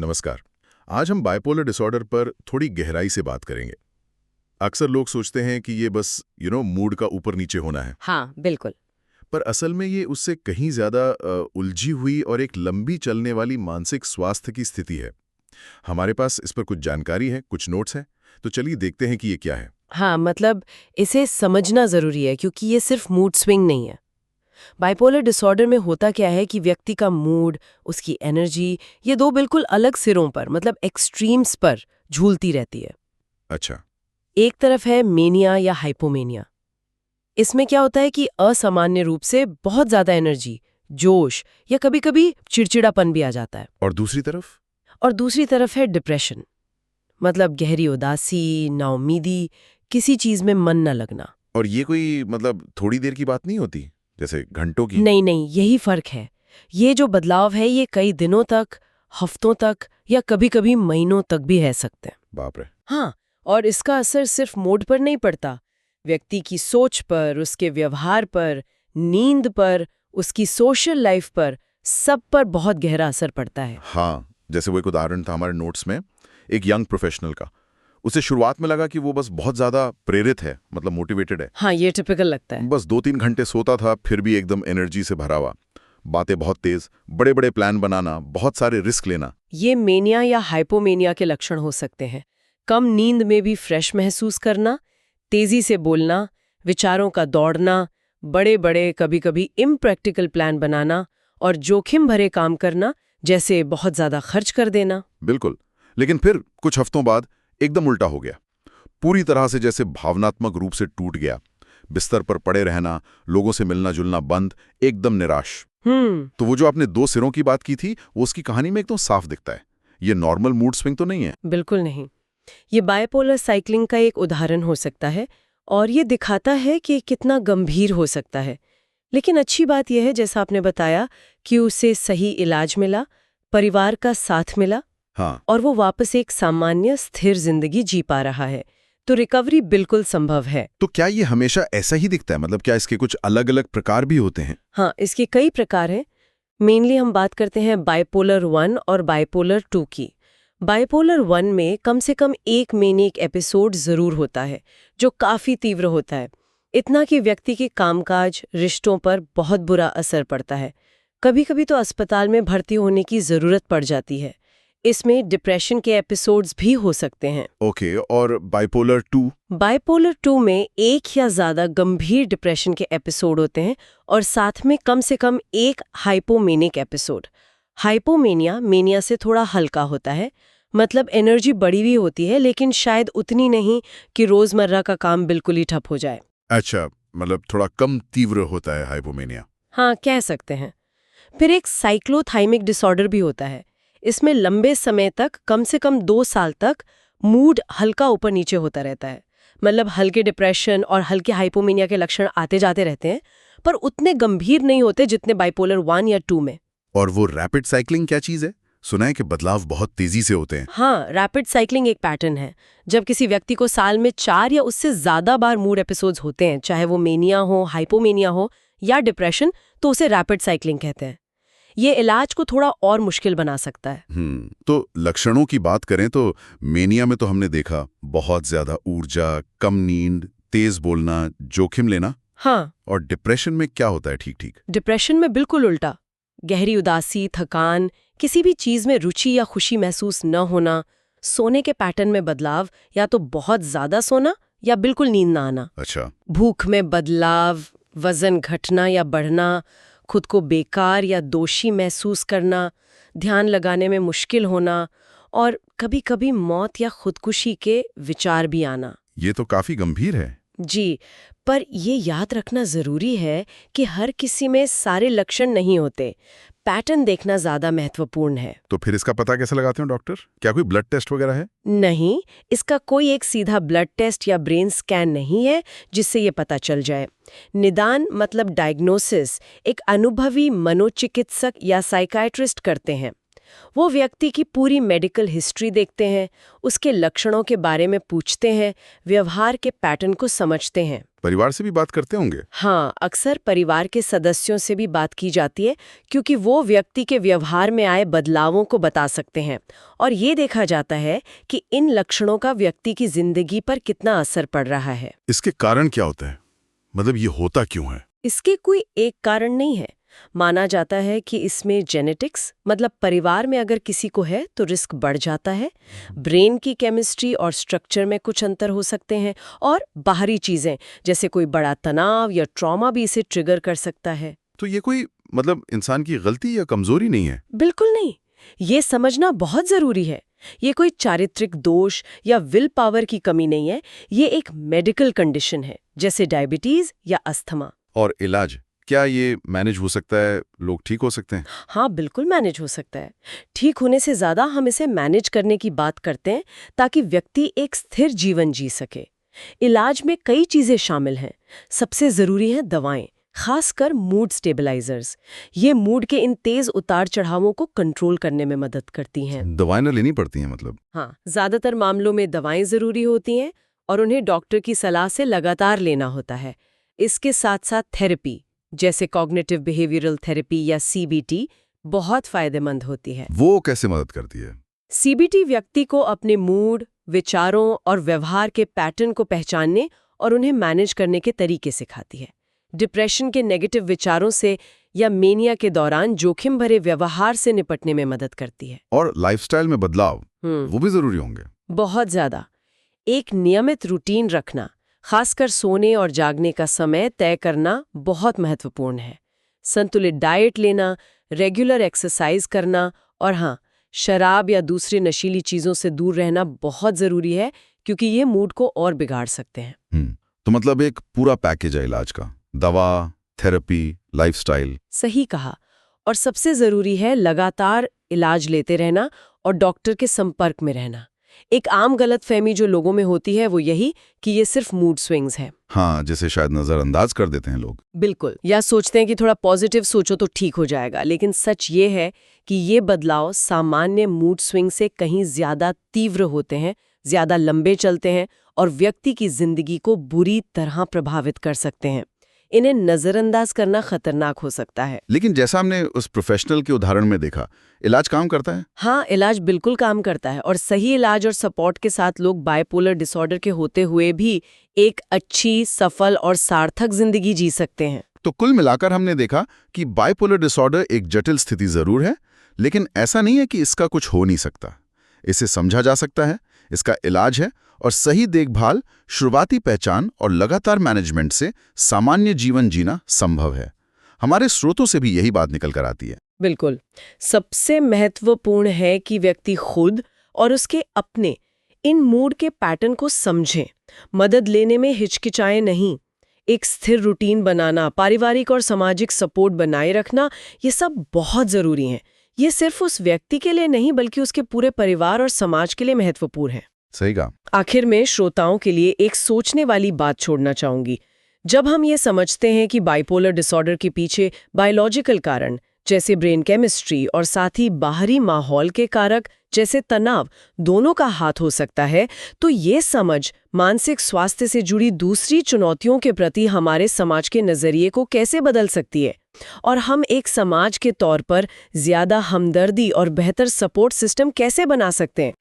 नमस्कार। आज हम बाइपोलर डिसऑर्डर पर थोड़ी गहराई से बात करेंगे। अक्सर लोग सोचते हैं कि ये बस मूड का ऊपर नीचे होना है, हाँ, बिल्कुल। पर असल में ये उससे कहीं ज्यादा उलझी हुई और एक लंबी चलने वाली मानसिक स्वास्थ्य की स्थिति है। हमारे पास इस पर कुछ जानकारी है, कुछ नोट्स हैं, तो चलिए देखते हैं कि ये क्या है। हाँ, मतलब इसे समझना ज़रूरी है क्योंकि ये सिर्फ मूड स्विंग नहीं है। बाइपोलर डिसऑर्डर में होता क्या है कि व्यक्ति का मूड, उसकी एनर्जी, ये दो बिल्कुल अलग सिरों पर मतलब एक्सट्रीम्स पर झूलती रहती है। अच्छा। एक तरफ है मेनिया या हाइपोमेनिया। इसमें क्या होता है कि असामान्य रूप से बहुत ज़्यादा एनर्जी, जोश या कभी-कभी चिड़चिड़ापन भी आ जाता है। और दूसरी तरफ? और दूसरी तरफ है डिप्रेशन, मतलब गहरी उदासी, नाउम्मीदी, किसी चीज़ में मन न लगना। और ये कोई थोड़ी देर की बात नहीं होती, जैसे घंटों की? नहीं नहीं, यही फर्क है। ये जो बदलाव है ये कई दिनों तक, हफ्तों तक या कभी-कभी महीनों तक भी रह सकते हैं। बाप रे। हाँ, और इसका असर सिर्फ मूड पर नहीं पड़ता, व्यक्ति की सोच पर, उसके व्यवहार पर, नींद पर, उसकी सोशल लाइफ पर, सब पर बहुत गहरा असर पड़ता है। हाँ, जैसे वो एक उदाहरण था हमारे नोट्स में, एक यंग प्रोफेशनल का। उसे शुरुआत में लगा कि वो बस बहुत ज्यादा प्रेरित है, मोटिवेटेड है। हाँ, ये टिपिकल लगता है। बस 2-3 घंटे सोता था, फिर भी एकदम एनर्जी से भरा हुआ। बातें बहुत तेज, बड़े बड़े प्लान बनाना, बहुत सारे रिस्क लेना। ये मेनिया या हाइपोमेनिया के लक्षण हो सकते हैं। कम नींद में भी फ्रेश महसूस करना, तेजी से बोलना, विचारों का दौड़ना, बड़े बड़े कभी-कभी इम्प्रैक्टिकल प्लान बनाना और जोखिम भरे काम करना, जैसे बहुत ज्यादा खर्च कर देना। बिल्कुल। लेकिन फिर कुछ हफ्तों बाद एकदम उल्टा हो गया। पूरी तरह से जैसे भावनात्मक रूप से टूट गया। बिस्तर पर पड़े रहना, लोगों से मिलना जुलना बंद, एकदम निराश। तो वो जो आपने 2 सिरों की बात की थी, वो उसकी कहानी में एकदम साफ दिखता है। ये नॉर्मल मूड स्विंग तो नहीं है। बिल्कुल नहीं। ये बाइपोलर साइक्लिंग का एक उदाहरण हो सकता है और ये दिखाता है कि कितना गंभीर हो सकता है। लेकिन अच्छी बात यह है, जैसा आपने बताया, कि उसे सही इलाज मिला, परिवार का साथ मिला, हाँ। और वो वापस एक सामान्य स्थिर जिंदगी जी पा रहा है। तो रिकवरी बिल्कुल संभव है। तो क्या ये हमेशा ऐसा ही दिखता है? क्या इसके कुछ अलग अलग प्रकार भी होते हैं? हाँ, इसके कई प्रकार हैं। मेनली हम बात करते हैं बाइपोलर 1 और बाइपोलर 2 की। बाइपोलर 1 में कम से कम एक मैनिक एपिसोड जरूर होता है, जो काफी तीव्र होता है, इतना कि व्यक्ति के कामकाज, रिश्तों पर बहुत बुरा असर पड़ता है। कभी-कभी तो अस्पताल में भर्ती होने की जरूरत पड़ जाती है। इसमें डिप्रेशन के एपिसोड्स भी हो सकते हैं। ओके, और बाइपोलर 2? बाइपोलर 2 में एक या ज्यादा गंभीर डिप्रेशन के एपिसोड होते हैं और साथ में कम एक हाइपोमेनिक एपिसोड। हाइपोमेनिया मेनिया से थोड़ा हल्का होता है, मतलब एनर्जी बढ़ी हुई होती है लेकिन शायद उतनी नहीं कि रोजमर्रा का काम बिल्कुल ही ठप हो जाए। अच्छा, थोड़ा कम तीव्र होता है हाइपोमेनिया। हाँ, कह सकते हैं। फिर एक साइक्लोथाइमिक डिसऑर्डर भी होता है। इसमें लंबे समय तक, कम से कम 2 साल तक, मूड हल्का ऊपर नीचे होता रहता है। मतलब हल्के डिप्रेशन और हल्के हाइपोमेनिया के लक्षण आते जाते रहते हैं, पर उतने गंभीर नहीं होते जितने बाइपोलर 1 या 2 में। और वो रैपिड साइक्लिंग क्या चीज है? सुना है कि बदलाव बहुत तेजी से होते हैं। हाँ, रैपिड साइक्लिंग एक पैटर्न है। जब किसी व्यक्ति को साल में 4 या उससे ज्यादा बार मूड एपिसोड्स होते हैं, चाहे वो मेनिया हो, हाइपोमेनिया हो या डिप्रेशन, तो उसे रैपिड साइक्लिंग कहते हैं। ये इलाज को थोड़ा और मुश्किल बना सकता है। तो लक्षणों की बात करें तो मेनिया में तो हमने देखा बहुत ज्यादा ऊर्जा, कम नींद, तेज बोलना, जोखिम लेना। हाँ। और डिप्रेशन में क्या होता है? ठीक? डिप्रेशन में बिल्कुल उल्टा। गहरी उदासी, थकान, किसी भी चीज में रुचि या खुशी महसूस न होना, सोने के पैटर्न में बदलाव, या तो बहुत ज्यादा सोना या बिल्कुल नींद ना आना। अच्छा। भूख में बदलाव, वजन घटना या बढ़ना, खुद को बेकार या दोषी महसूस करना, ध्यान लगाने में मुश्किल होना और कभी-कभी मौत या खुदकुशी के विचार भी आना। ये तो काफी गंभीर है। जी, पर ये याद रखना जरूरी है कि हर किसी में सारे लक्षण नहीं होते। पैटर्न देखना ज्यादा महत्वपूर्ण है। तो फिर इसका पता कैसे लगाते हो डॉक्टर? क्या कोई ब्लड टेस्ट वगैरह है? नहीं, इसका कोई एक सीधा ब्लड टेस्ट या ब्रेन स्कैन नहीं है जिससे ये पता चल जाए। निदान मतलब डायग्नोसिस एक अनुभवी मनोचिकित्सक या साइकाइट्रिस्ट करते हैं। वो व्यक्ति की पूरी मेडिकल हिस्ट्री देखते हैं, उसके लक्षणों के बारे में पूछते हैं, व्यवहार के पैटर्न को समझते हैं। परिवार से भी बात करते होंगे? हाँ, अक्सर परिवार के सदस्यों से भी बात की जाती है, क्योंकि वो व्यक्ति के व्यवहार में आए बदलावों को बता सकते हैं। और ये देखा जाता है कि इन लक्षणों का व्यक्ति की जिंदगी पर कितना असर पड़ रहा है। इसके कारण क्या होता है? मतलब ये होता क्यों है? इसके कोई एक कारण नहीं है। माना जाता है कि इसमें जेनेटिक्स, मतलब परिवार में अगर किसी को है तो रिस्क बढ़ जाता है, ब्रेन की केमिस्ट्री और स्ट्रक्चर में कुछ अंतर हो सकते हैं, और बाहरी चीजें जैसे कोई बड़ा तनाव या ट्रॉमा भी इसे ट्रिगर कर सकता है। तो ये कोई मतलब इंसान की गलती या कमजोरी नहीं है? बिल्कुल नहीं। ये समझना बहुत जरूरी है। ये कोई चारित्रिक दोष या विल पावर की कमी नहीं है, ये एक मेडिकल कंडीशन है, जैसे डायबिटीज या अस्थमा। और इलाज, क्या ये मैनेज हो सकता है? लोग ठीक हो सकते हैं? हाँ, बिल्कुल मैनेज हो सकता है। ठीक होने से ज्यादा हम इसे मैनेज करने की बात करते हैं, ताकि व्यक्ति एक स्थिर जीवन जी सके। इलाज में कई चीजें शामिल हैं। सबसे जरूरी है दवाएं, खासकर मूड स्टेबलाइजर्स। ये मूड के इन तेज उतार चढ़ावों को कंट्रोल करने में मदद करती हैं। दवाएं ना लेनी पड़ती हैं मतलब? हाँ, ज्यादातर मामलों में दवाएं जरूरी होती हैं और उन्हें डॉक्टर की सलाह से लगातार लेना होता है। इसके साथ साथ थेरेपी, जैसे कॉग्निटिव बिहेवियरल थेरेपी या सीबीटी, बहुत फायदेमंद होती है। वो कैसे मदद करती है? सीबीटी व्यक्ति को अपने मूड, विचारों और व्यवहार के पैटर्न को पहचानने और उन्हें मैनेज करने के तरीके सिखाती है। डिप्रेशन के नेगेटिव विचारों से या मेनिया के दौरान जोखिम भरे व्यवहार से निपटने में मदद करती है। और लाइफस्टाइल में बदलाव, वो भी जरूरी होंगे? बहुत ज्यादा। एक नियमित रूटीन रखना, खासकर सोने और जागने का समय तय करना, बहुत महत्वपूर्ण है। संतुलित डाइट लेना, रेगुलर एक्सरसाइज करना, और हाँ, शराब या दूसरी नशीली चीजों से दूर रहना बहुत जरूरी है, क्योंकि ये मूड को और बिगाड़ सकते हैं। तो मतलब एक पूरा पैकेज है इलाज का, दवा, थेरेपी, लाइफस्टाइल। सही कहा। और सबसे जरूरी है लगातार इलाज लेते रहना और डॉक्टर के संपर्क में रहना। एक आम गलतफहमी जो लोगों में होती है वो यही कि ये सिर्फ मूड स्विंग्स हैं। हाँ, जिसे शायद नजरअंदाज कर देते हैं लोग। बिल्कुल, या सोचते हैं कि थोड़ा पॉजिटिव सोचो तो ठीक हो जाएगा। लेकिन सच ये है कि ये बदलाव सामान्य मूड स्विंग से कहीं ज्यादा तीव्र होते हैं, ज्यादा लंबे चलते हैं और व्यक्ति की जिंदगी को बुरी तरह प्रभावित कर सकते हैं। इन्हें नजरअंदाज करना खतरनाक हो सकता है। लेकिन जैसा हमने उस प्रोफेशनल के उदाहरण में देखा, इलाज काम करता है? हाँ, इलाज बिल्कुल काम करता है, और सही इलाज और सपोर्ट के साथ लोग बाइपोलर डिसऑर्डर के होते हुए भी एक अच्छी, सफल और सार्थक जिंदगी जी सकते हैं। तो कुल मिलाकर हमने देखा कि बाइपोलर डिसऑर्डर एक जटिल स्थिति जरूर है, लेकिन ऐसा नहीं है कि इसका कुछ हो नहीं सकता। इसे समझा जा सकता है, इसका इलाज है, और सही देखभाल, शुरुआती पहचान और लगातार मैनेजमेंट से सामान्य जीवन जीना संभव है। हमारे स्रोतों से भी यही बात निकल कर आती है। बिल्कुल। सबसे महत्वपूर्ण है कि व्यक्ति खुद और उसके अपने इन मूड के पैटर्न को समझे, मदद लेने में हिचकिचाए नहीं। एक स्थिर रूटीन बनाना, पारिवारिक और सामाजिक सपोर्ट बनाए रखना, ये सब बहुत जरूरी हैं। ये सिर्फ उस व्यक्ति के लिए नहीं बल्कि उसके पूरे परिवार और समाज के लिए महत्वपूर्ण है। सही कहा। आखिर में श्रोताओं के लिए एक सोचने वाली बात छोड़ना चाहूंगी। जब हम ये समझते हैं कि बाइपोलर डिसऑर्डर के पीछे बायोलॉजिकल कारण जैसे ब्रेन केमिस्ट्री और साथ ही बाहरी माहौल के कारक जैसे तनाव दोनों का हाथ हो सकता है, तो ये समझ मानसिक स्वास्थ्य से जुड़ी दूसरी चुनौतियों के प्रति हमारे समाज के नजरिए को कैसे बदल सकती है, और हम एक समाज के तौर पर ज्यादा हमदर्दी और बेहतर सपोर्ट सिस्टम कैसे बना सकते हैं।